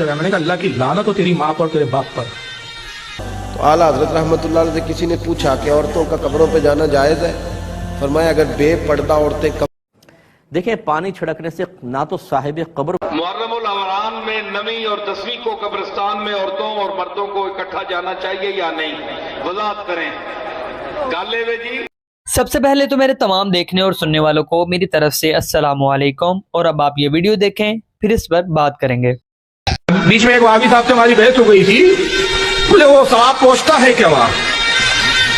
मैंने कहा अल्लाह की लानत हो तेरी माँ पर तेरे बाप पर। तो आला हजरत रहमतुल्लाह अलैह से किसी ने पूछा कि औरतों का कब्रों पे जाना जायज़ है? फरमाया अगर बेपर्दा औरतें देखें, पानी छिड़कने से ना तो साहिब कब्र मुहर्रमुल अवरान में 9वीं और 10वीं को कब्रिस्तान में औरतों और मर्दों को इकट्ठा जाना चाहिए या नहीं, वजाहत करें। गाले वे जी। सबसे पहले तो मेरे तमाम देखने और सुनने वालों को मेरी तरफ से अस्सलामु अलैकुम, और अब आप ये वीडियो देखें फिर इस पर बात करेंगे। बीच में एक वहाबी साहब से हमारी बहस हो गई थी, बोले वो सवाब पहुंचता है क्या वहाँ?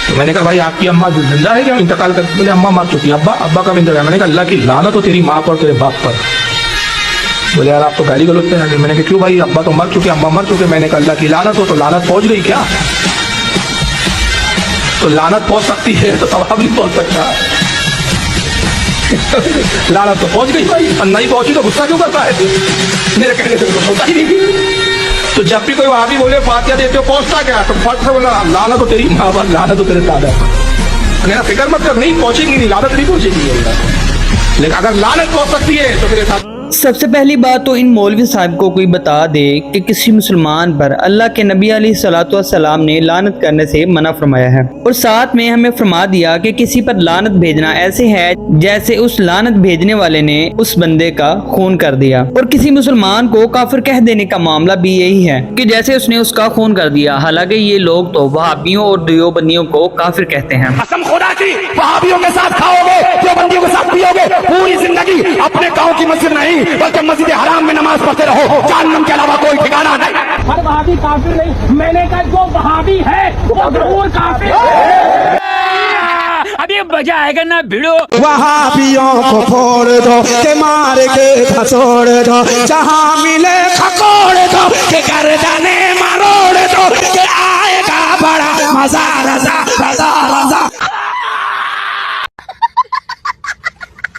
तो मैंने कहा भाई आपकी अम्मा जिंदा है क्या, इंतकाल कर? बोले अम्मा मर चुकी है। अब्बा कब इंतकाल? मैंने कहा अल्लाह की लानत हो तेरी माँ पर तेरे बाप पर। बोले यार आप तो गाली गलौज पे आ गए। मैंने कहा क्यों भाई, अब्बा तो मर चुके, अम्मा मर चुके। मैंने कहा अल्लाह की लानत हो, तो लानत पहुंच गई क्या? तो लानत पहुंच सकती है तो सवाब नहीं पहुंच सकता। लानत तो पहुंच गई भाई, नहीं पहुंची तो गुस्सा क्यों करता है? मेरे कहने से तो होता ही नहीं। तो जब भी कोई वहां भी बोले फातिहा देते हो पहुंचता क्या, तो फट से बोला लानत तो तेरी माँ पर, लानत तो तेरे दादा पर। मेरा फिक्र मत कर, नहीं पहुंचेगी, नहीं लानत नहीं पहुंचेगी। लेकिन अगर लानत पहुंच सकती है तो मेरे साथ। सबसे पहली बात तो इन मौलवी साहब को कोई बता दे कि किसी मुसलमान पर अल्लाह के नबी अलैहिस्सलातु वस्सलाम ने लानत करने से मना फरमाया है, और साथ में हमें फरमा दिया कि किसी पर लानत भेजना ऐसे है जैसे उस लानत भेजने वाले ने उस बंदे का खून कर दिया। और किसी मुसलमान को काफिर कह देने का मामला भी यही है कि जैसे उसने उसका खून कर दिया। हालांकि ये लोग तो वहाबियों और देवबंदियों को काफिर कहते हैं। कसम खुदा की, वहाबियों के साथ खाओगे, देवबंदियों के साथ पियोगे, पूरी जिंदगी अपने गांव की मस्जिद नहीं बल्कि मस्जिद हराम में नमाज पढ़ते रहो, जहन्नम के अलावा कोई ठिकाना नहीं। हर वहाबी काफिर नहीं, मैंने कहा जो वहाबी है वो जरूर काफिर है। अभी मजा आएगा ना भिड़ो। वहाबियों को फोड़ दो के मार के खसोड़ दो, जहाँ मिले खकोड़ दो के गर्दने मरोड़ दो, के आएगा बड़ा मजा रजा रजा रजा।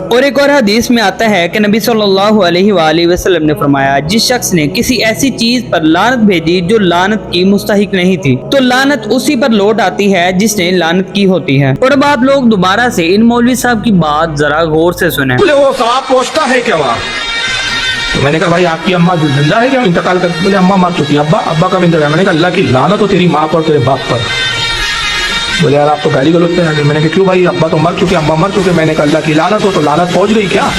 और एक और हदीस में आता है कि नबी सल्लल्लाहु अलैहि वसल्लम ने फरमाया, जिस शख्स ने किसी ऐसी चीज पर लानत भेजी जो लानत की मुस्तहिक नहीं थी, तो लानत उसी पर लौट आती है जिसने लानत की होती है। और अब आप लोग दोबारा से इन मौलवी साहब की बात जरा गौर से सुने। बोले वो सवाब पहुंचता है क्या वहाँ? तो मैंने कहा भाई आपकी अम्मा जिंदा है क्या, इंतकाल कर? बोले अम्मा मर चुकी है। अब्बा कब इंतकाल? मैंने कहा अल्लाह की लानत हो तेरी माँ पर तेरे बाप पर। बोले यार आप तो गाली गलौज पे आ गए। मैंने कहा क्यों भाई, अब्बा तो मर चुके, अम्मा मर चुके। मैंने कहा अल्लाह की लानत हो, तो लानत पहुंच गई क्या?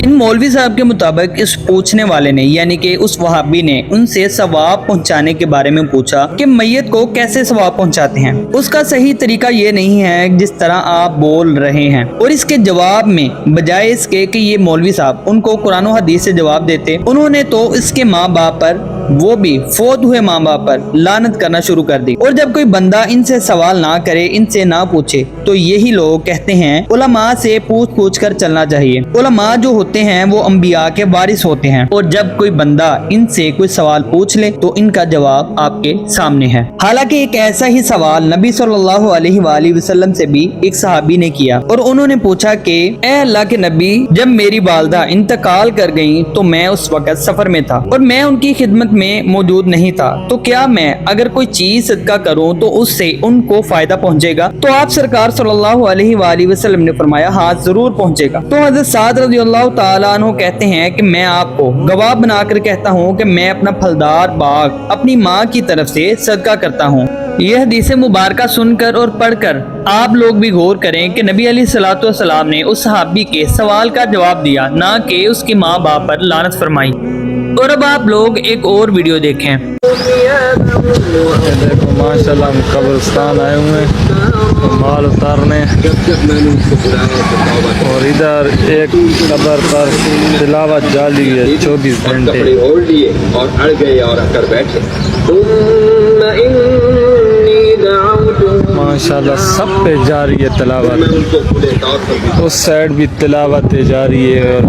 इन मौलवी साहब के मुताबिक इस पूछने वाले ने यानी कि उस वहाबी ने उनसे सवाब पहुंचाने के बारे में पूछा कि मैयत को कैसे सवाब पहुंचाते हैं। उसका सही तरीका ये नहीं है जिस तरह आप बोल रहे हैं। और इसके जवाब में बजाय इसके कि ये मौलवी साहब उनको कुरान और हदीस से जवाब देते, उन्होंने तो इसके माँ बाप पर, वो भी फौत हुए माँ बाप पर लानत करना शुरू कर दी। और जब कोई बंदा इनसे सवाल ना करे, इनसे ना पूछे, तो यही लोग कहते हैं उलमा से पूछ कर चलना चाहिए। उलमा जो होते हैं वो अंबिया के वारिस होते हैं, और जब कोई बंदा इनसे कोई सवाल पूछ ले तो इनका जवाब आपके सामने है। हालांकि एक ऐसा ही सवाल नबी सल्लल्लाहु अलैहि वसल्लम से भी एक सहाबी ने किया, और उन्होंने पूछा कि ए अल्लाह के नबी, जब मेरी वालदा इंतकाल कर गई तो मैं उस वक्त सफर में था और मैं उनकी खिदमत में मौजूद नहीं था, तो क्या मैं अगर कोई चीज सदका करूं तो उससे उनको फायदा पहुंचेगा? तो आप सरकार सल्लल्लाहु अलैहि वसल्लम ने फरमाया हाँ जरूर पहुंचेगा। तो हज़रत साद रज़ियल्लाहु ताला अन्हु कहते हैं कि मैं आपको गवाह बनाकर कहता हूं कि मैं अपना फलदार बाग अपनी माँ की तरफ से सदका करता हूं। यह हदीस मुबारका सुनकर और पढ़कर आप लोग भी गौर करें कि नबी अलैहिस्सलातु वस्सलाम ने उस सहाबी के सवाल का जवाब दिया, ना कि उसके माँ बाप पर लानत फरमाई। और अब आप लोग एक और वीडियो देखें। देखो माशाल्लाह हम कब्रिस्तान आए हुए हैं माल उतारने, और इधर एक कब्र पर तिलावत जारी है 24 घंटे। और अड़ गए और आकर बैठे। माशाल्लाह सब पे जारी है तिलावत, उस साइड भी तिलावत जारी है।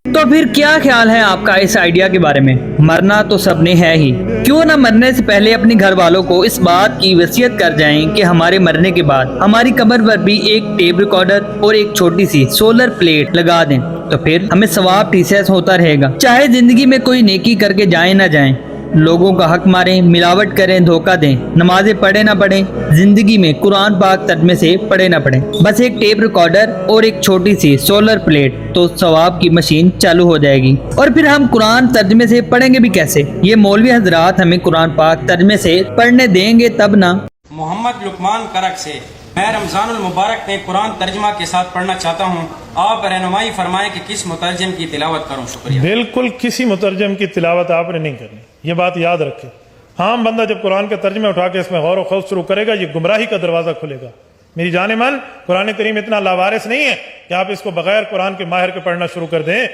तो फिर क्या ख्याल है आपका इस आइडिया के बारे में? मरना तो सबने है ही, क्यों ना मरने से पहले अपने घर वालों को इस बात की वसीयत कर जाएं कि हमारे मरने के बाद हमारी कब्र पर भी एक टेप रिकॉर्डर और एक छोटी सी सोलर प्लेट लगा दें, तो फिर हमें सवाब टीसेस होता रहेगा, चाहे जिंदगी में कोई नेकी करके जाए ना जाए। लोगों का हक मारें, मिलावट करें, धोखा दें, नमाजें पढ़े ना पढ़ें, जिंदगी में कुरान पाक तर्जमे से पढ़े ना पढ़ें, बस एक टेप रिकॉर्डर और एक छोटी सी सोलर प्लेट तो सवाब की मशीन चालू हो जाएगी। और फिर हम कुरान तर्जमे से पढ़ेंगे भी कैसे? ये मौलवी हजरात हमें कुरान पाक तर्जमे से पढ़ने देंगे तब ना। मोहम्मद लुकमान करक से मैं रमज़ानुल मुबारक में कुरान तर्जमा के साथ पढ़ना चाहता हूँ, आप रहनुमाई फरमाएं कि किस मुतरजम की तिलावत करूँ। शुक्रिया। बिल्कुल किसी मुतरजम की तिलावत आपने नहीं करनी, ये बात याद रखें। हाँ, बंदा जब कुरान के तर्जमे उठा के इसमें गौर व खौफ शुरू करेगा, ये गुमराही का दरवाजा खुलेगा। मेरी जाने मन, कुरान करीम इतना लावारिस नहीं है कि आप इसको बगैर कुरान के माहिर के पढ़ना शुरू कर दें।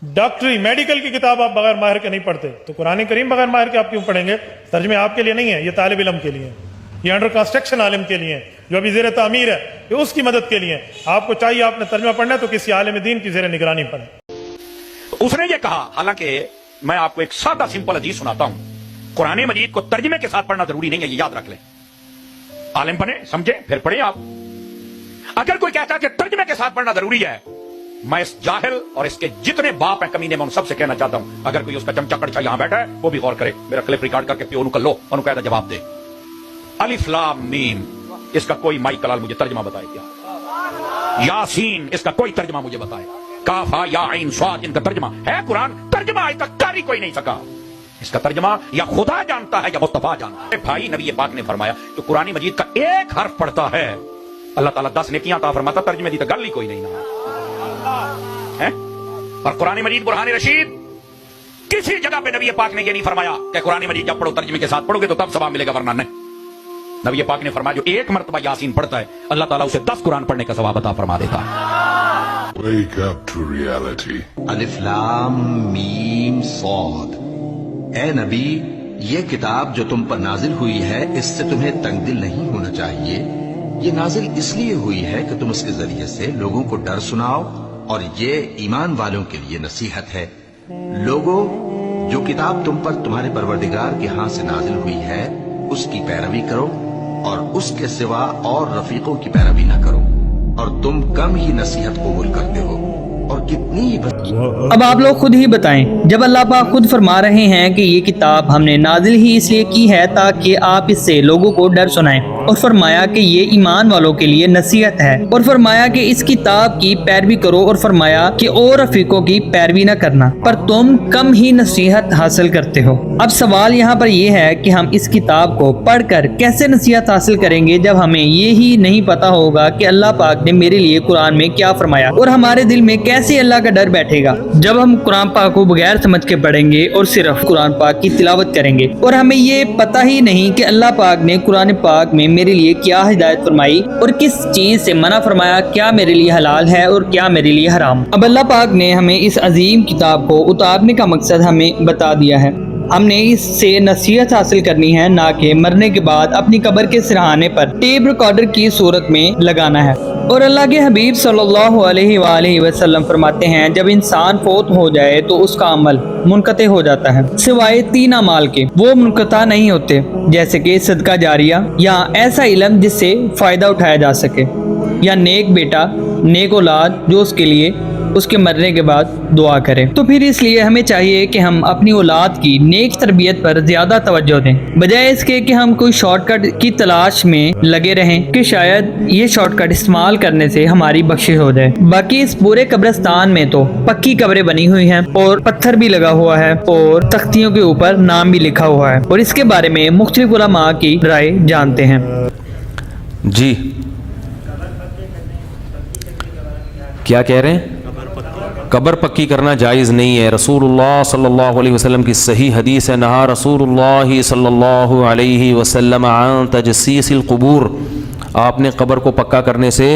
डॉक्टरी मेडिकल की किताब आप बगैर माहिर के नहीं पढ़ते, तो कुरान करीम बगैर माहिर के आप क्यों पढ़ेंगे? तर्जमे आपके लिए नहीं है, ये तालिब इल्म के लिए है, ये अंडर कंस्ट्रक्शन आलिम के लिए है, जो अभी ज़ेर तामीर है, ये उसकी मदद के लिए। आपको चाहिए आपने तर्जमा पढ़ना है तो किसी आलिम दीन की ज़ेर निगरानी पढ़े। उसने ये कहा, हालांकि मैं आपको एक सादा सिंपल हदीस सुनाता हूं, कुरान मजीद को तर्जमे के साथ पढ़ना जरूरी नहीं है, ये याद रख लें। आलिम बने, समझे, फिर पढ़े आप। अगर कोई कहता है कि तर्जमे के साथ पढ़ना जरूरी है, मैं इस जाहिल और इसके जितने बाप हैं कमीने में उन सबसे कहना चाहता हूं, अगर कोई उसका चमचा कड़चा यहां बैठा है वो भी गौर करे, मेरा क्लिप रिकॉर्ड करके प्यो कर लो, उन्होंने कहता जवाब दे। अलिफ लाम मीम, इसका कोई माई कलाल मुझे तर्जमा बताए क्या? यासीन, इसका कोई तर्जमा मुझे बताए? काफा या आइन स्वाद, इनका तर्जमा है? कुरान तर्जमा आज तक कर ही कोई नहीं सका। इसका तर्जमा या खुदा जानता है या मुस्तफा जानता है। भाई नबी पाक ने फरमाया तो कुरान मजीद का एक हर्फ पढ़ता है, अल्लाह ताला 10 नेकियां अता फरमाता, तर्जमे दी तो गल ही कोई नहीं ना है। और कुरान मजीद बुरहान रशीद, किसी जगह पे नबी पाक ने ये नहीं फरमाया कि कुरान मजीद जब पढ़ो तर्जमे के साथ पढ़ोगे तो तब सवाब मिलेगा, वरना नहीं। नबी पाक ने फरमाया जो एक मर्तबा यासीन पढ़ता है, अल्लाह ताला उसे 10 कुरान पढ़ने का सवाब अता फरमा देता है। Wake up to reality. अलिफ लाम मीम सॉद। ए नबी, ये किताब जो तुम पर नाजिल हुई है, इससे तुम्हें तंगदिल नहीं होना चाहिए। ये नाजिल इसलिए हुई है कि तुम इसके जरिए से लोगों को डर सुनाओ, और ये ईमान वालों के लिए नसीहत है। लोगों, जो किताब तुम पर तुम्हारे परवरदिगार के हाथ से नाजिल हुई है, उसकी पैरवी करो और उसके सिवा और रफीकों की पैरवी न करो, और तुम कम ही नसीहत कबूल करते हो और कितनी ही। अब आप लोग खुद ही बताएं, जब अल्लाह पाक खुद फरमा रहे हैं कि ये किताब हमने नाजिल ही इसलिए की है ताकि आप इससे लोगों को डर सुनाएं, और फरमाया कि ये ईमान वालों के लिए नसीहत है, और फरमाया कि इस किताब की पैरवी करो, और फरमाया कि और रफीकों की पैरवी न करना, पर तुम कम ही नसीहत हासिल करते हो। अब सवाल यहाँ पर यह है कि हम इस किताब को पढ़कर कैसे नसीहत हासिल करेंगे जब हमें ये ही नहीं पता होगा कि अल्लाह पाक ने मेरे लिए कुरान में क्या फरमाया, और हमारे दिल में कैसे अल्लाह का डर बैठेगा जब हम कुरान पाक को बगैर समझ के पढ़ेंगे और सिर्फ कुरान पाक की तिलावत करेंगे, और हमें ये पता ही नहीं कि अल्लाह पाक ने कुरान पाक में मेरे लिए क्या हिदायत फरमाई और किस चीज से मना फरमाया, क्या मेरे लिए हलाल है और क्या मेरे लिए हराम। अब अल्लाह पाक ने हमें इस अजीम किताब को उतारने का मकसद हमें बता दिया है। हमने इससे नसीहत हासिल करनी है, ना कि मरने के बाद अपनी कब्र के सिरहाने पर टेप रिकॉर्डर की सूरत में लगाना है। और अल्लाह के हबीब सल्लल्लाहु अलैहि वसल्लम फरमाते हैं, जब इंसान फोत हो जाए तो उसका अमल मुनक़ते हो जाता है, सिवाय 3 अमाल के। वो मुनक़ता नहीं होते, जैसे कि सदका जारिया, या ऐसा इल्म जिससे फ़ायदा उठाया जा सके, या नेक बेटा, नेक औलाद जो उसके लिए उसके मरने के बाद दुआ करें। तो फिर इसलिए हमें चाहिए कि हम अपनी औलाद की नेक तरबियत पर ज़्यादा तवज्जो दें, बजाय इसके कि हम कोई शॉर्टकट की तलाश में लगे रहें कि शायद ये शॉर्टकट इस्तेमाल करने से हमारी बख्शिश हो जाए। बाकी इस पूरे कब्रिस्तान में तो पक्की कब्रें बनी हुई हैं और पत्थर भी लगा हुआ है और तख्तियों के ऊपर नाम भी लिखा हुआ है, और इसके बारे में मुख्तलिफ उलमा की राय जानते हैं। जी क्या कह रहे हैं? कब्र पक्की करना जायज़ नहीं है। रसूलुल्लाह सल्लल्लाहु अलैहि वसल्लम की सही हदीस है, नहा रसूलुल्लाह सल्लल्लाहु अलैहि वसल्लम अन तजसीसिल क़ुबूर, आपने कब्र को पक्का करने से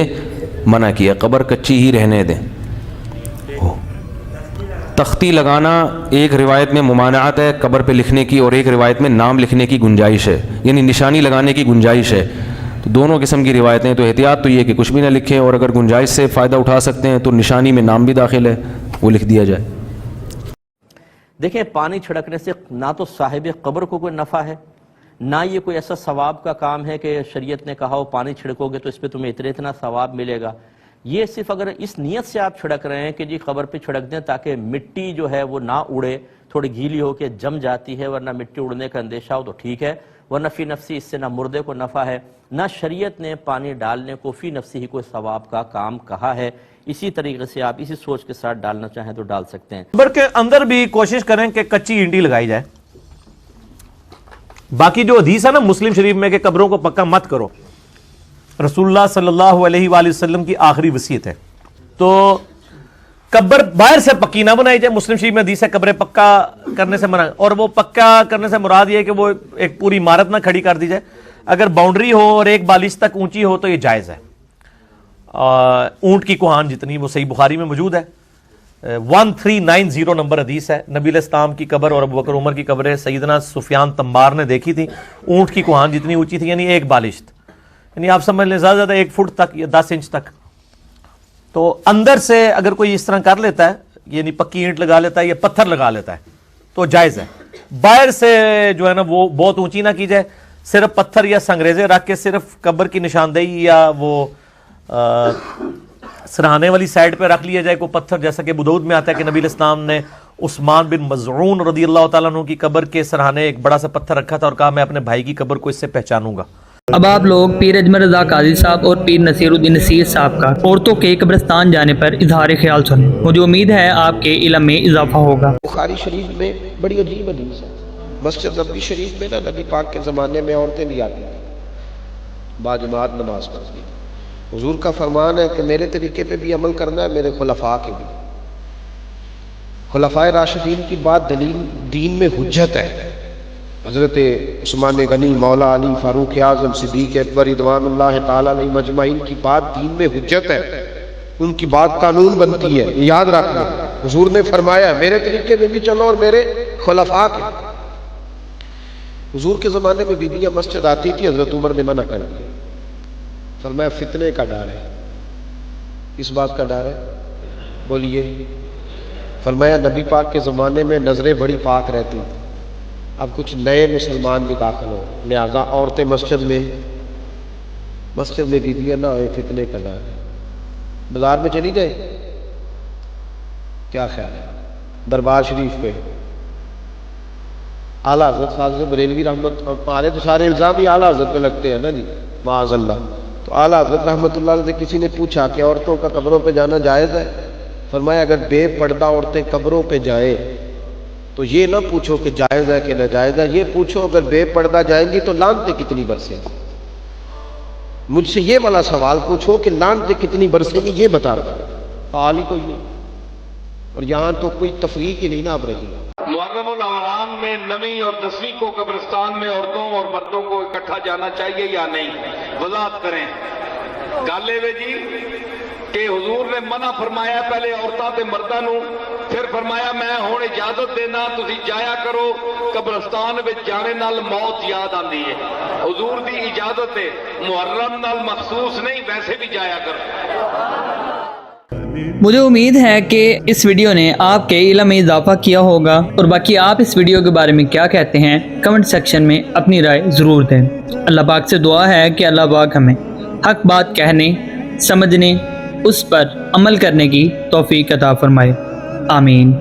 मना किया, कब्र कच्ची ही रहने दें। तख्ती लगाना एक रिवायत में मुमानात है कब्र पे लिखने की, और एक रिवायत में नाम लिखने की गुंजाइश है, यानी निशानी लगाने की गुंजाइश है। तो दोनों किस्म की रिवायतें, तो एहतियात तो ये कि कुछ भी ना लिखें, और अगर गुंजाइश से फ़ायदा उठा सकते हैं तो निशानी में नाम भी दाखिल है, वो लिख दिया जाए। देखिए, पानी छिड़कने से ना तो साहिब कब्र को कोई नफ़ा है, ना ये कोई ऐसा सवाब का काम है कि शरीयत ने कहा हो पानी छिड़कोगे तो इस पर तुम्हें इतना सवाब मिलेगा। یہ صرف اگر اس نیت سے آپ چھڑک رہے ہیں کہ جی قبر پہ چھڑک دیں تاکہ مٹی جو ہے وہ نہ اڑے، تھوڑی گیلی ہو کے جم جاتی ہے ورنہ مٹی اڑنے کا اندیشہ ہو تو ٹھیک ہے، ورنہ فی نفسی اس سے نہ مردے کو نفع ہے، نہ شریعت نے پانی ڈالنے کو فی نفسی ہی کوئی ثواب کا کام کہا ہے۔ اسی طریقے سے آپ اسی سوچ کے ساتھ ڈالنا چاہیں تو ڈال سکتے ہیں۔ قبر کے اندر بھی کوشش کریں کہ کچی اینٹی لگائی جائے۔ باقی جو حدیث ہے نا مسلم شریف میں کہ قبروں کو پکا مت کرو، رسول اللہ صلی اللہ علیہ وآلہ وسلم کی آخری وصیت ہے، تو قبر باہر سے پکی نہ بنائی جائے۔ مسلم شریف میں حدیث ہے قبریں پکا کرنے سے منع، اور وہ پکا کرنے سے مراد یہ ہے کہ وہ ایک پوری عمارت نہ کھڑی کر دی جائے، اگر باؤنڈری ہو اور ایک بالش تک اونچی ہو تو یہ جائز ہے۔ اونٹ کی کوہان جتنی، وہ صحیح بخاری میں موجود ہے، 1390 نمبر حدیث ہے۔ نبی علیہ السلام کی قبر اور ابو بکر عمر کی قبریں سیدنا سفیان تمار نے دیکھی تھی، اونٹ کی کوہان جتنی اونچی تھی، یعنی ایک بالشت، یعنی آپ سمجھ لیں زیادہ زیادہ 1 فٹ تک یا 10 انچ تک۔ تو اندر سے اگر کوئی اس طرح کر لیتا ہے، یعنی پکی اینٹ لگا لیتا ہے یا پتھر لگا لیتا ہے تو جائز ہے۔ باہر سے جو ہے نا وہ بہت اونچی نہ کی جائے، صرف پتھر یا سنگریزے رکھ کے صرف قبر کی نشاندہی یا وہ سرہانے والی سائڈ پہ رکھ لیا جائے کوئی پتھر، جیسا کہ ابو داؤد میں آتا ہے کہ نبی علیہ السلام نے عثمان بن مظعون رضی اللہ تعالیٰ عنہ کی قبر کے سرہانے ایک بڑا سا پتھر رکھا تھا اور کہا میں اپنے بھائی کی قبر کو اس سے پہچانوں گا۔ اب آپ لوگ پیر اجمل رضا قاضی صاحب اور پیر نصیر الدین نصیر صاحب کا عورتوں کے قبرستان جانے پر اظہار خیال سنیں، مجھے امید ہے آپ کے علم میں اضافہ ہوگا۔ بخاری شریف میں بڑی عجیب حدیث ہے، مسجد نبوی شریف میں نا نبی پاک کے زمانے میں عورتیں بھی آتی تھیں، باجماعت نماز پڑھتی، حضور کا فرمان ہے کہ میرے طریقے پہ بھی عمل کرنا ہے، میرے خلفاء کے بھی۔ خلفائے راشدین کی بات دلیل دین میں حجت ہے۔ حضرت عثمان غنی، مولا علی، فاروق اعظم، صدیق اکبر رضوان اللہ تعالیٰ علیہ مجمعین کی بات دین میں حجت ہے، ان کی بات قانون بنتی ہے، یاد رکھنا۔ حضور نے فرمایا میرے طریقے میں بھی چلو اور میرے خلفاء کے۔ حضور کے زمانے میں بیویاں مسجد آتی تھی، حضرت عمر نے منع کر دیا، فرمایا فتنے کا ڈر ہے۔ اس بات کا ڈر ہے؟ بولیے۔ فرمایا نبی پاک کے زمانے میں نظریں بڑی پاک رہتی تھیں، اب کچھ نئے مسلمان بھی داخل ہو، لہذا عورتیں مسجد میں بیویاں نہ ہوئے، فتنے کا ڈر ہے۔ بازار میں چلی جائے، کیا خیال ہے؟ دربار شریف پہ اعلیٰ حضرت فاضل بریلوی رحمت ہمارے تو سارے الزام ہی اعلیٰ حضرت پہ لگتے ہیں نا جی، معاذ اللہ۔ تو اعلیٰ حضرت رحمت اللہ علیہ سے کسی نے پوچھا کہ عورتوں کا قبروں پہ جانا جائز ہے؟ فرمایا اگر بے پردہ عورتیں قبروں پہ جائیں تو یہ نہ پوچھو کہ جائز ہے کہ ناجائز ہے، یہ پوچھو اگر بے پردہ جائیں گی تو لعنتیں کتنی برسیں گی۔ مجھ سے یہ والا سوال پوچھو کہ لعنتیں کتنی برسیں گی، یہ بتا رہا حال ہی کوئی نہیں، اور یہاں تو کوئی تفریق ہی نہیں نا اب رہی۔ محرم الاحرام میں 9ویں اور 10ویں کو قبرستان میں عورتوں اور مردوں کو اکٹھا جانا چاہیے یا نہیں؟ وضاحت کریں۔ گالے وے جی کہ حضور نے منع فرمایا پہلے عورتاں تے مرداں نوں، پھر فرمایا میں ہن اجازت دینا تسی جایا کرو، قبرستان وچ جانے نال موت یاد آندی ہے، حضور دی اجازت ہے، محرم نال مخصوص نہیں، ویسے بھی جایا کرو۔ مجھے امید ہے کہ اس ویڈیو نے آپ کے علم میں اضافہ کیا ہوگا، اور باقی آپ اس ویڈیو کے بارے میں کیا کہتے ہیں کمنٹ سیکشن میں اپنی رائے ضرور دیں۔ اللہ پاک سے دعا ہے کہ اللہ پاک ہمیں حق بات کہنے، سمجھنے، اس پر عمل کرنے کی توفیق عطا فرمائے، آمین۔